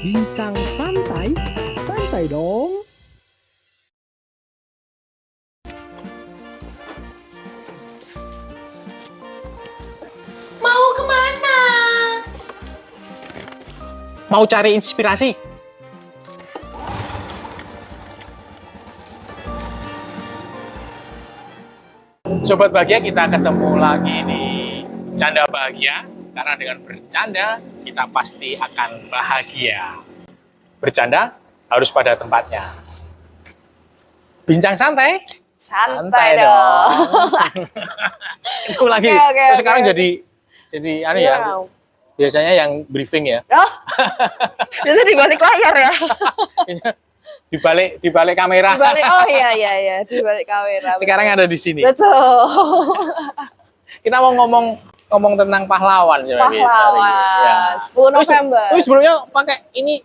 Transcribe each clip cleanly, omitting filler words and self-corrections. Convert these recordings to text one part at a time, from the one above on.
Bincang santai, santai dong. Mau kemana? Mau cari inspirasi. Sobat Bahagia, kita ketemu lagi di Canda Bahagia. Karena dengan bercanda, kita pasti akan bahagia. Bercanda harus pada tempatnya. Bincang santai. Santai dong. Itu lagi. Oke, Sekarang oke. jadi anu ya. Wow. Biasanya yang briefing ya. Oh, biasa di balik layar ya. di balik kamera. Di balik, oh iya, di balik kamera. Sekarang ada di sini. Betul. Kita mau ngomong tentang pahlawan. Pahlawan. 10 November. Tapi sebelumnya pakai ini.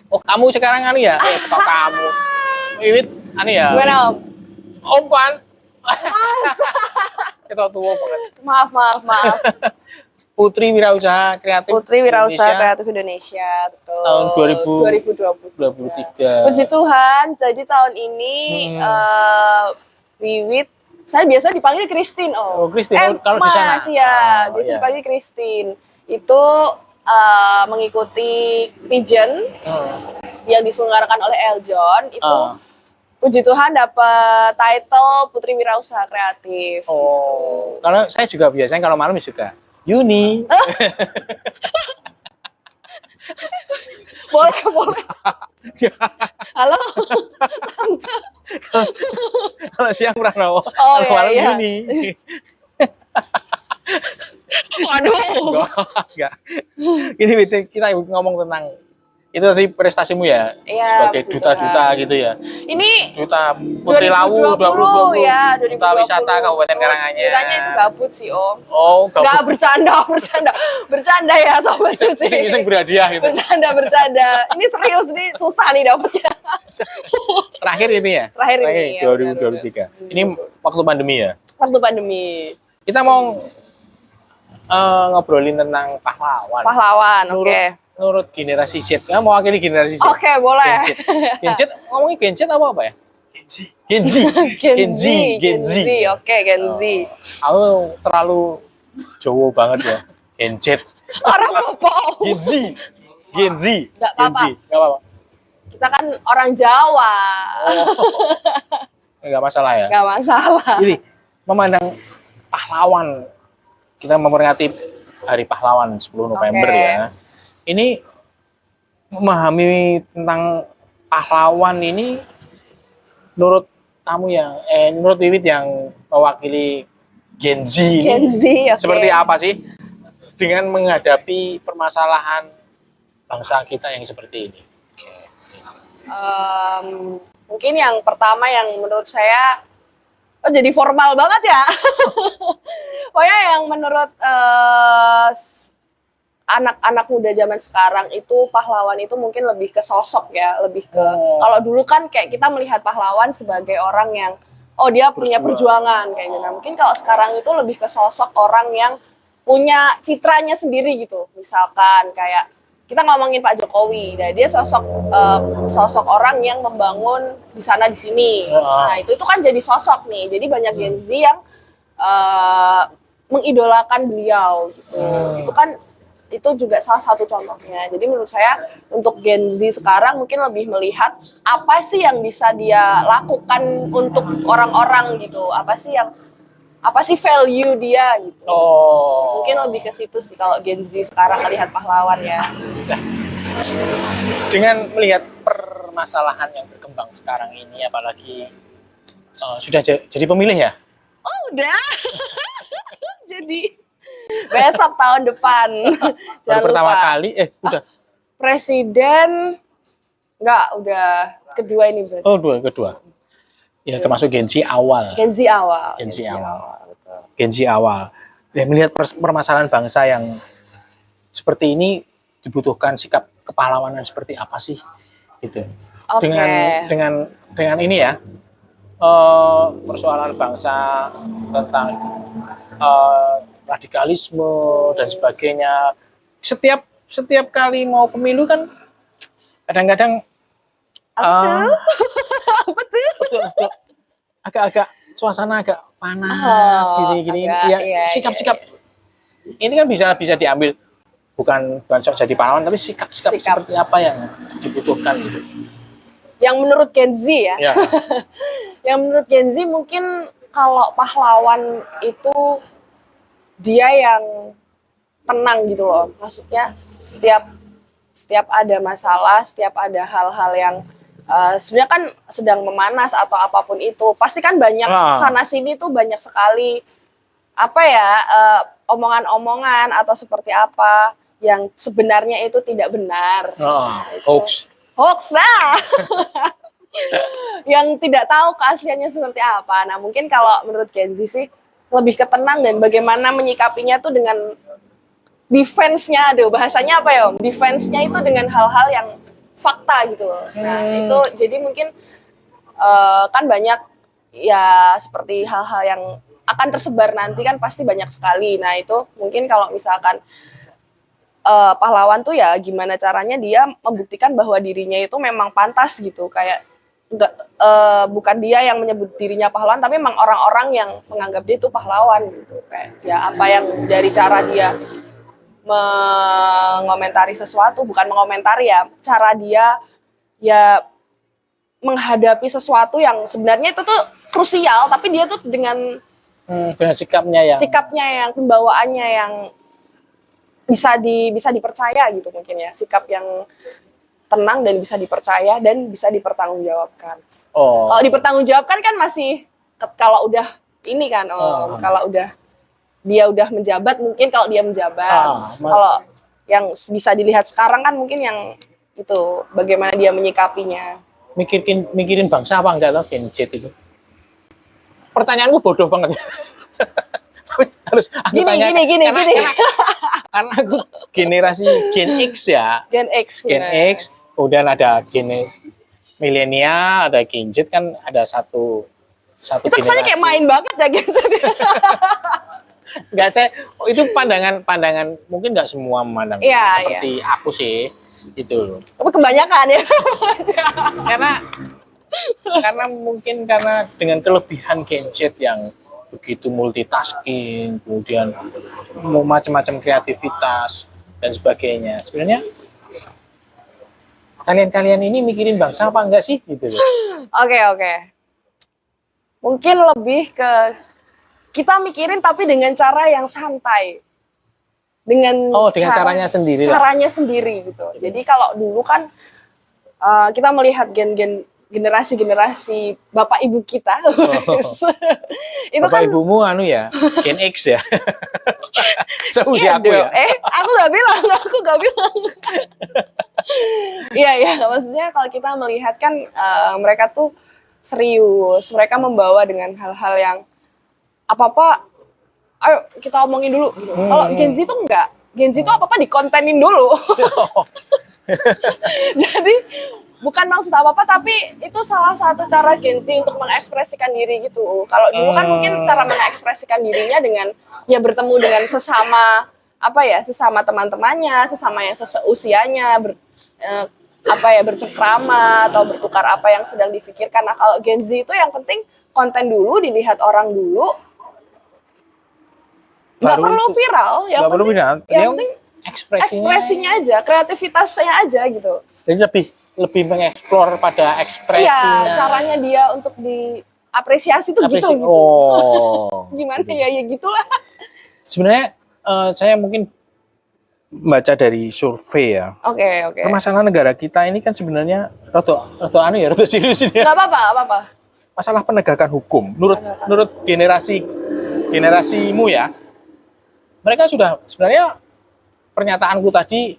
Oh, kamu sekarang anu ya? Kok kamu? Wiwit anu ya? Gimana Om? Om kan? Kita tua banget. Maaf. Putri Wirausaha Kreatif Putri Wirausaha Indonesia Kreatif Indonesia, betul. tahun 2023. 2023. Puji Tuhan, jadi tahun ini Wiwit, saya biasa dipanggil Christine, Oh, Christine. Kalau di sana? Mas, ya, Oh, biasa iya. dipanggil Christine. Itu mengikuti pageant yang diselenggarakan oleh Eljon, itu puji Tuhan dapat title Putri Wirausaha Kreatif. Oh, kalau saya juga biasanya kalau malam juga Yuni. Boleh. Halo, Tante. Kalau siang Pranowo, Oh, kalau malam iya. Yuni. Waduh. Enggak. Ini kita ngomong tentang itu tadi prestasimu ya, Iya, sebagai puji duta-duta Tuhan. gitu ya. Ini Duta Putri Lawu 2020 ya, 2020. Duta Wisata Kabupaten Karanganyar. Ceritanya itu gabut sih, Om. Oh, Nggak, gabut. bercanda ya Sobat Suci. Iseng berhadiah gitu. Bercanda. Ini serius nih, susah nih dapetnya. Terakhir ini ya? Terakhir ini, ya, 2023. Ini waktu pandemi ya? Waktu pandemi. Kita mau ngobrolin tentang pahlawan. Pahlawan, oke. Menurut generasi Z, mau mewakili generasi Z. Oke, boleh. Gen Z, ngomongin Gen Z apa ya? Gen Z. Oke, Gen Z. Aku terlalu Jawa banget ya. Gen Z. Orang apa? Gen Z. Nggak Gen apa-apa. Z. Nggak apa-apa. Kita kan orang Jawa. Nggak masalah ya. Nggak masalah. Jadi, memandang pahlawan, kita memperingati Hari Pahlawan 10 November Oke. ya. Ini memahami tentang pahlawan ini menurut kamu yang menurut Wiwit yang mewakili Gen Z ini Gen Z, oke. seperti apa sih dengan menghadapi permasalahan bangsa kita yang seperti ini? Mungkin yang pertama yang menurut saya jadi formal banget ya. Pokoknya yang menurut anak-anak muda zaman sekarang itu pahlawan itu mungkin lebih ke sosok ya, lebih ke kalau dulu kan kayak kita melihat pahlawan sebagai orang yang dia punya perjuangan kayak gitu. Nah, mungkin kalau sekarang itu lebih ke sosok orang yang punya citranya sendiri gitu. Misalkan kayak kita ngomongin Pak Jokowi, nah dia sosok orang yang membangun di sana di sini. Nah, itu kan jadi sosok nih. Jadi banyak Gen Z yang mengidolakan beliau gitu. Itu juga salah satu contohnya. Jadi menurut saya untuk Gen Z sekarang mungkin lebih melihat apa sih yang bisa dia lakukan untuk orang-orang gitu. Apa sih value dia gitu. Mungkin lebih ke situ sih kalau Gen Z sekarang melihat pahlawan ya. Dengan melihat permasalahan yang berkembang sekarang ini, apalagi sudah jadi pemilih ya? Oh, udah. Jadi besok tahun depan. Baru pertama lupa. kali, udah. Presiden udah kedua ini berarti. Oh, kedua. Ya, termasuk Gen Z awal. Gen Z awal. Betul. Gen Z awal. Ya, melihat permasalahan bangsa yang seperti ini dibutuhkan sikap kepahlawanan seperti apa sih? Gitu. Oke. Dengan ini ya, persoalan bangsa tentang radikalisme dan sebagainya. Setiap kali mau pemilu kan kadang-kadang Apa tuh? betul, agak-agak suasana agak panas gini-gini agak, ya, iya, sikap-sikap ini kan bisa diambil bukan sok jadi pahlawan, tapi sikap-sikap Sikap. seperti apa yang dibutuhkan gitu. Yang menurut Gen Z ya. Ya. Yang menurut Gen Z mungkin kalau pahlawan itu dia yang tenang gitu loh. Maksudnya setiap ada masalah, setiap ada hal-hal yang sebenarnya kan sedang memanas atau apapun itu, pasti kan banyak sana sini tuh banyak sekali apa ya omongan-omongan atau seperti apa yang sebenarnya itu tidak benar. Hoax. Yang tidak tahu keasliannya seperti apa. Nah, mungkin kalau menurut Gen Z sih lebih ketenang dan bagaimana menyikapinya tuh dengan defense-nya, bahasanya apa ya Om? Defense-nya itu dengan hal-hal yang fakta gitu. Nah, itu jadi mungkin kan banyak ya seperti hal-hal yang akan tersebar nanti kan pasti banyak sekali. Nah, itu mungkin kalau misalkan pahlawan tuh ya gimana caranya dia membuktikan bahwa dirinya itu memang pantas gitu, kayak enggak bukan dia yang menyebut dirinya pahlawan tapi memang orang-orang yang menganggap dia itu pahlawan gitu, kayak ya apa yang dari cara dia mengomentari sesuatu, bukan mengomentari ya, cara dia ya menghadapi sesuatu yang sebenarnya itu tuh krusial tapi dia tuh dengan sikapnya yang pembawaannya yang bisa dipercaya gitu mungkin ya, sikap yang tenang dan bisa dipercaya dan bisa dipertanggungjawabkan. Kalau dipertanggungjawabkan kan masih kalau udah ini kan kalau dia udah menjabat, mungkin kalau dia menjabat. Kalau yang bisa dilihat sekarang kan mungkin yang itu bagaimana dia menyikapinya. Mikirin bangsa apa enggak loh Gen Z itu? Pertanyaanku bodoh banget. Harus aku tanya karena aku generasi Gen X ya. Gen X, kemudian ada Gen milenial, ada Gen Z, kan ada satu itu kesannya kayak main banget ya Gen Z. Enggak, itu pandangan mungkin nggak semua memandang seperti aku sih gitu. Tapi kebanyakan ya. karena mungkin karena dengan kelebihan Gen Z yang begitu multitasking, kemudian mau macam-macam kreativitas dan sebagainya. Sebenarnya kalian ini mikirin bangsa apa enggak sih gitu loh. Oke. Mungkin lebih ke kita mikirin tapi dengan cara yang santai. Dengan caranya sendiri. Caranya sendiri gitu. Jadi kalau dulu kan kita melihat generasi bapak ibu kita. Itu bapak kan ibumu ya, Gen X ya. Seusia aku ya. Aku nggak bilang. Iya, maksudnya kalau kita melihat kan mereka tuh serius, mereka membawa dengan hal-hal yang apa-apa, ayo kita omongin dulu gitu. Kalau Gen Z tuh enggak. Gen Z tuh apa-apa dikontenin dulu. Jadi bukan maksud apa-apa, tapi itu salah satu cara Gen Z untuk mengekspresikan diri gitu. Kalau dulu kan mungkin cara mengekspresikan dirinya dengan ya bertemu dengan sesama sesama teman-temannya, sesama yang seusianya, bercengkrama atau bertukar apa yang sedang difikirkan. Nah, kalau Gen Z itu yang penting konten dulu, dilihat orang dulu. Nggak perlu viral, yang penting ekspresinya aja, kreativitasnya aja gitu. Jadi lebih mengeksplor pada ekspresinya. Iya, caranya dia untuk diapresiasi tuh gitu. Gimana ya gitulah. Sebenarnya saya mungkin baca dari survei ya. Oke. Masalah negara kita ini kan sebenarnya rada serius ini. Nggak apa-apa. Masalah penegakan hukum. Menurut generasimu ya, mereka sudah sebenarnya pernyataanku tadi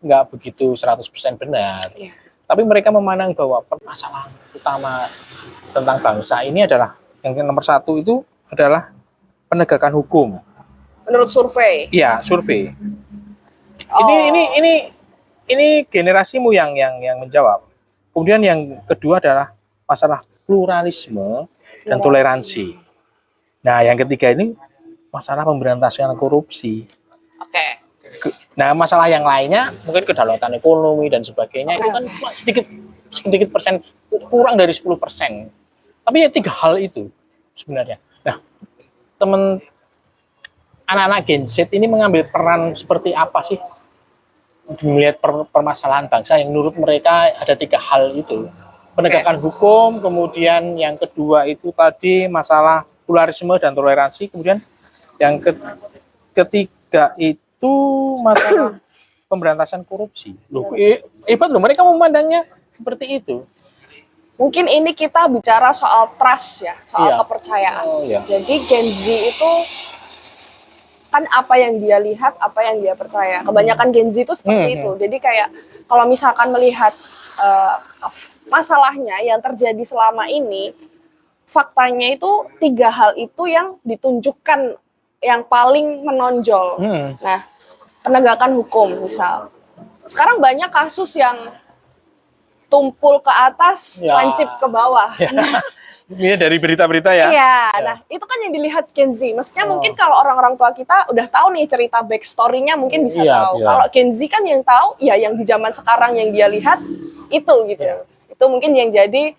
nggak begitu 100% benar. Iya. Tapi mereka memandang bahwa permasalahan utama tentang bangsa ini adalah yang nomor satu itu adalah penegakan hukum. Menurut survei? Iya, survei. Ini generasimu yang menjawab. Kemudian yang kedua adalah masalah pluralisme dan toleransi. Nah, yang ketiga ini masalah pemberantasan korupsi. Oke. Nah, masalah yang lainnya mungkin kedaulatan ekonomi dan sebagainya itu kan cuma sedikit persen, kurang dari 10%. Tapi ya 3 hal itu sebenarnya. Nah, teman anak-anak Gen Z ini mengambil peran seperti apa sih melihat permasalahan bangsa yang menurut mereka ada 3 hal itu. Penegakan hukum, kemudian yang kedua itu tadi masalah pluralisme dan toleransi, kemudian yang ketiga itu masalah pemberantasan korupsi. Loh, hebat loh, mereka memandangnya seperti itu. Mungkin ini kita bicara soal trust ya, soal Iya. kepercayaan. Oh, iya. Jadi Gen Z itu kan apa yang dia lihat, apa yang dia percaya. Kebanyakan Gen Z itu seperti itu. Jadi kayak kalau misalkan melihat masalahnya yang terjadi selama ini, faktanya itu 3 hal itu yang ditunjukkan yang paling menonjol. Nah, penegakan hukum misal. Sekarang banyak kasus yang tumpul ke atas, Ya. lancip ke bawah. Ini dari berita-berita ya. Iya, nah itu kan yang dilihat Gen Z. Maksudnya mungkin kalau orang-orang tua kita udah tahu nih cerita backstory-nya mungkin bisa Iya, tahu. bisa. Kalau Gen Z kan yang tahu, ya yang di zaman sekarang yang dia lihat itu gitu. Iya. Itu mungkin yang jadi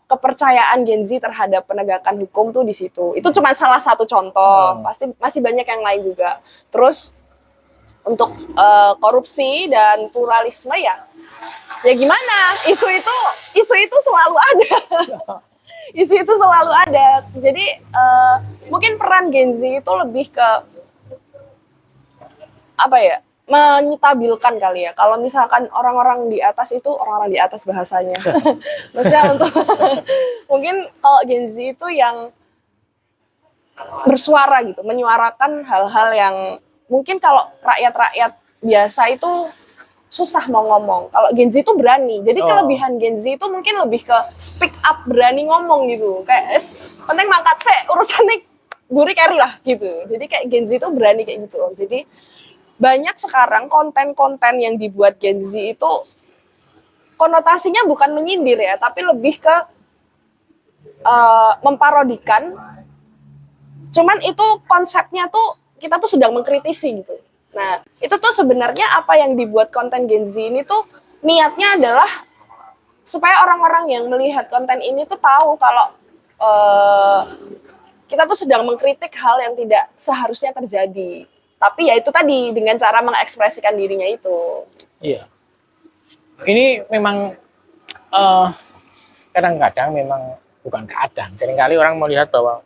kepercayaan Gen Z terhadap penegakan hukum tuh di situ. Itu cuma salah satu contoh. Pasti masih banyak yang lain juga. Terus untuk korupsi dan pluralisme ya gimana? Isu itu selalu ada. Isu itu selalu ada. Jadi mungkin peran Gen Z itu lebih ke apa ya? Menyetabilkan kali ya. Kalau misalkan orang-orang di atas itu orang-orang di atas bahasanya. Maksudnya untuk mungkin kalau Gen Z itu yang bersuara gitu, menyuarakan hal-hal yang mungkin kalau rakyat-rakyat biasa itu susah mau ngomong. Kalau Gen Z itu berani. Jadi kelebihan Gen Z itu mungkin lebih ke speak up, berani ngomong gitu. Kayak penting mangkat urusannya buri carry lah gitu. Jadi kayak Gen Z itu berani kayak gitu. Jadi banyak sekarang konten-konten yang dibuat Gen Z itu konotasinya bukan menyindir ya, tapi lebih ke memparodikan. Cuman itu konsepnya tuh kita tuh sedang mengkritisi gitu. Nah, itu tuh sebenarnya apa yang dibuat konten Gen Z ini tuh niatnya adalah supaya orang-orang yang melihat konten ini tuh tahu kalau kita tuh sedang mengkritik hal yang tidak seharusnya terjadi. Tapi ya itu tadi dengan cara mengekspresikan dirinya itu. Iya. Ini memang kadang-kadang memang bukan kadang. Seringkali orang melihat bahwa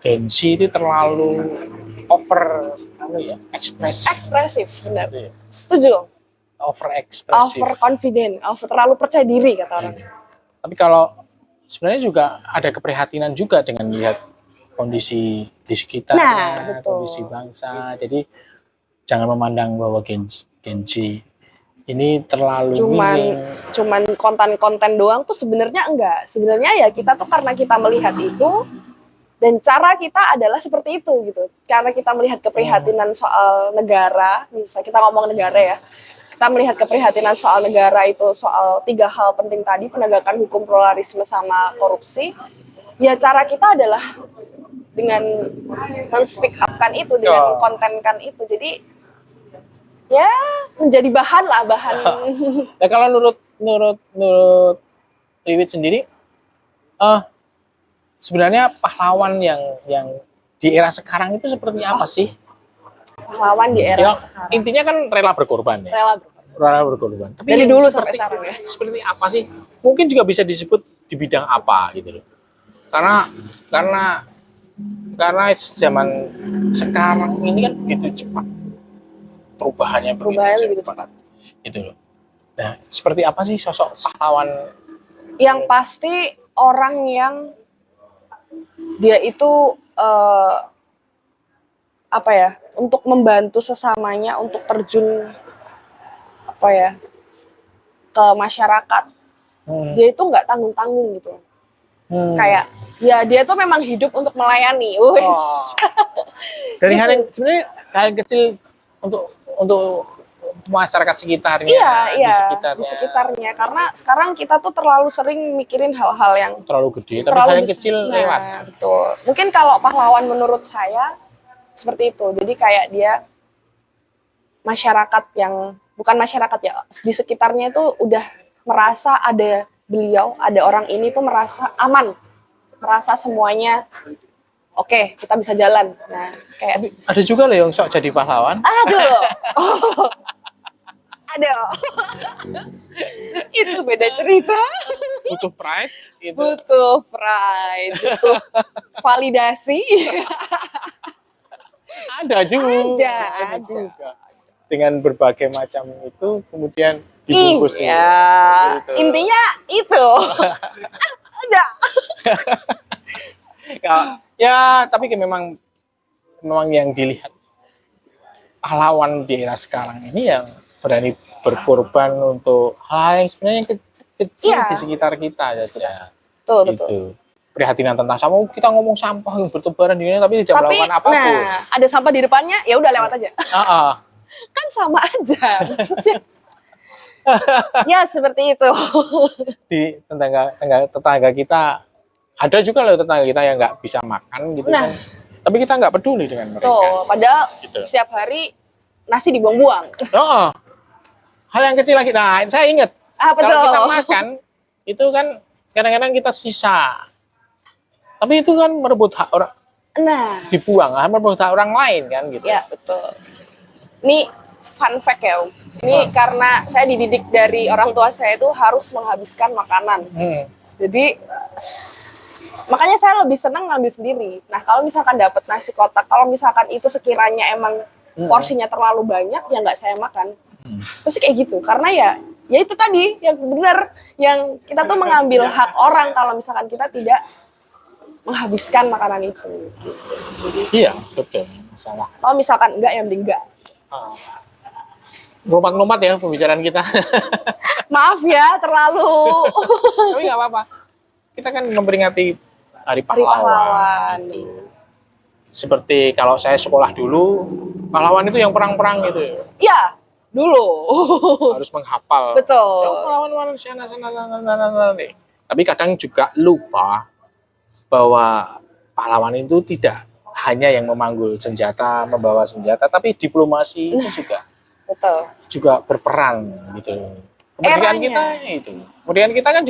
Gen Z itu terlalu over Ekspresif, benar. Iya. Setuju. Over ekspresif. Over confident, terlalu percaya diri kata orang. Tapi kalau sebenarnya juga ada keprihatinan juga dengan melihat kondisi di sekitar, Nah, betul. kondisi bangsa. Jadi jangan memandang bahwa Gen Z ini terlalu Cuman konten-konten doang tuh sebenarnya enggak. Sebenarnya ya kita tuh karena kita melihat itu dan cara kita adalah seperti itu gitu. Karena kita melihat keprihatinan soal negara, misalnya kita ngomong negara ya. Kita melihat keprihatinan soal negara itu soal 3 hal penting tadi, penegakan hukum, pluralisme sama korupsi. Ya cara kita adalah dengan men-speak up-kan itu, dengan mengkontenkan itu. Jadi ya menjadi bahan. Nah, kalau menurut Wiwit sendiri, sebenarnya pahlawan yang di era sekarang itu seperti apa sih? Pahlawan di era Ya, sekarang. intinya kan rela berkorban ya. Rela Berkorban. Tapi dari yang dulu sampai sekarang ya. Seperti apa sih? Mungkin juga bisa disebut di bidang apa gitu loh. Karena zaman sekarang ini kan begitu cepat perubahannya Begitu cepat. Gitu loh. Nah, seperti apa sih sosok pahlawan? Yang pasti orang yang dia itu apa ya, untuk membantu sesamanya untuk terjun apa ya ke masyarakat. Dia itu nggak tanggung-tanggung gitu. Kayak ya dia tuh memang hidup untuk melayani. Dari Gitu. hal yang sebenarnya hal yang kecil untuk masyarakat sekitarnya, Iya, di sekitarnya. Karena sekarang kita tuh terlalu sering mikirin hal-hal yang terlalu gede, tapi hal yang kecil lewat. Betul. Mungkin kalau pahlawan menurut saya seperti itu. Jadi kayak dia masyarakat yang bukan masyarakat ya, di sekitarnya itu udah merasa ada beliau, ada orang ini tuh merasa aman, merasa semuanya oke, kita bisa jalan. Nah, kayak Ada juga loh yang sok jadi pahlawan. aduh. Aduh. Itu beda cerita. Butuh pride gitu. Butuh pride, butuh validasi. Ada juga. Ada. Juga. Dengan berbagai macam itu kemudian dibungkus. Iya. Gitu. Intinya itu. Ada. Ya, tapi memang yang dilihat pahlawan di era sekarang ini yang berani berkorban untuk hal yang sebenarnya kecil Iya. di sekitar kita saja. Betul, Gitu. betul. Prihatinan tentang sampah, kita ngomong sampah yang bertebaran di dunia tapi tidak melakukan apapun. nah, ada sampah di depannya, ya udah lewat aja. Kan sama aja. Maksudnya. Ya, seperti itu. Di tetangga kita ada juga loh tetangga kita yang nggak bisa makan gitu Nah. kan. Tapi kita nggak peduli dengan mereka. Tuh, padahal Gitu. setiap hari nasi dibuang-buang. Hal yang kecil lagi. Nah, saya ingat Betul. kalau kita makan itu kan kadang-kadang kita sisa. Tapi itu kan merebut hak orang, Nah, dibuang, merebut hak orang lain kan gitu. ya betul. Ini fun fact ya, Om. Ini karena saya dididik dari orang tua saya itu harus menghabiskan makanan. Jadi makanya saya lebih senang ngambil sendiri. Nah, kalau misalkan dapat nasi kotak, kalau misalkan itu sekiranya emang porsinya terlalu banyak, ya nggak saya makan. Pasti kayak gitu. Karena ya itu tadi yang benar, yang kita tuh mengambil hak orang kalau misalkan kita tidak menghabiskan makanan itu. Iya, betul. Masalah. Kalau misalkan enggak, ya mending enggak. Lompat-lompat ya pembicaraan kita. Maaf ya, terlalu. Tapi nggak apa-apa. Kita kan memperingati Hari Hari Pahlawan. pahlawan. Seperti kalau saya sekolah dulu, pahlawan itu yang perang-perang gitu. Ya, dulu. Harus menghafal. Betul. Ya, pahlawan sana. Tapi kadang juga lupa bahwa pahlawan itu tidak hanya yang memanggul senjata, membawa senjata, tapi diplomasi itu Betul. juga berperan gitu. Kemerdekaan Eranya. kita itu. Kemudian kita kan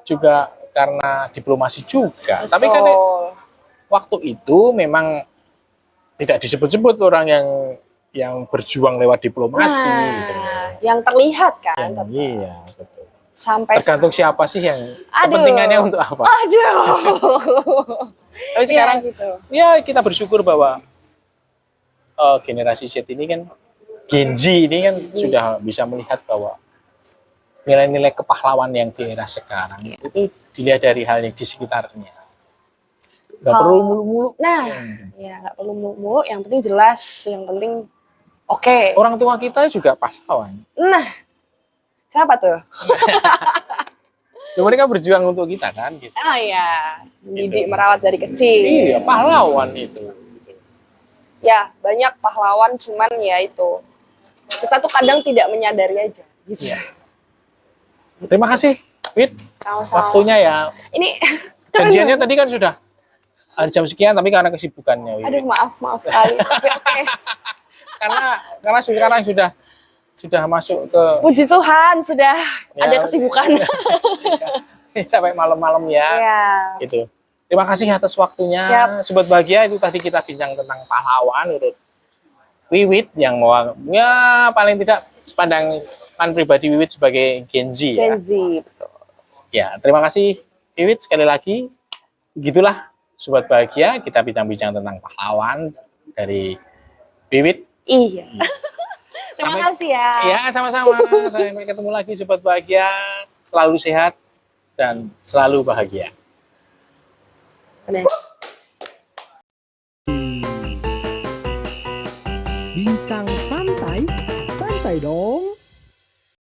juga karena diplomasi juga. Betul. Tapi kan waktu itu memang tidak disebut-sebut orang yang berjuang lewat diplomasi gitu. Yang terlihat kan. Iya, betul. Sampai Tergantung siapa sih yang Aduh. kepentingannya untuk apa. Aduh. Tapi sekarang gitu. ya kita bersyukur bahwa generasi Z ini kan, Gen Z ini kan sudah bisa melihat bahwa nilai-nilai kepahlawan yang di era sekarang itu dilihat dari hal yang di sekitarnya. Nggak perlu mulu-mulu. Nah, ya nggak perlu mulu, yang penting jelas, yang penting oke. Orang tua kita juga pahlawan. Nah, kenapa tuh? Ya, mereka berjuang untuk kita kan gitu. Ya, mendidik, merawat dari kecil. Iya, pahlawan itu. Ya, banyak pahlawan, cuman ya itu. Kita tuh kadang tidak menyadari aja. Gitu. Iya. Terima kasih, Wit. Sama-sama. Waktunya ya. Ini Janjiannya tadi kan sudah ada jam sekian, tapi karena kesibukannya. Wit. aduh, maaf sekali. Tapi oke. Karena sekarang sudah masuk ke Puji Tuhan sudah Ya, ada kesibukan. sampai malam-malam ya. Ya. Gitu. Terima kasih atas waktunya. Siap. Sobat Bahagia, itu tadi kita bincang tentang pahlawan menurut Wiwit yang ya paling tidak pandang pribadi Wiwit sebagai Gen Z ya. Gen Z, betul. Ya, terima kasih Wiwit sekali lagi. Begitulah Sobat Bahagia, kita bincang-bincang tentang pahlawan dari Wiwit. Iya. Terima kasih ya. Ya, sama-sama. Sampai ketemu lagi Sobat Bahagia. Selalu sehat dan selalu bahagia. Benar. Bincang santai, santai dong.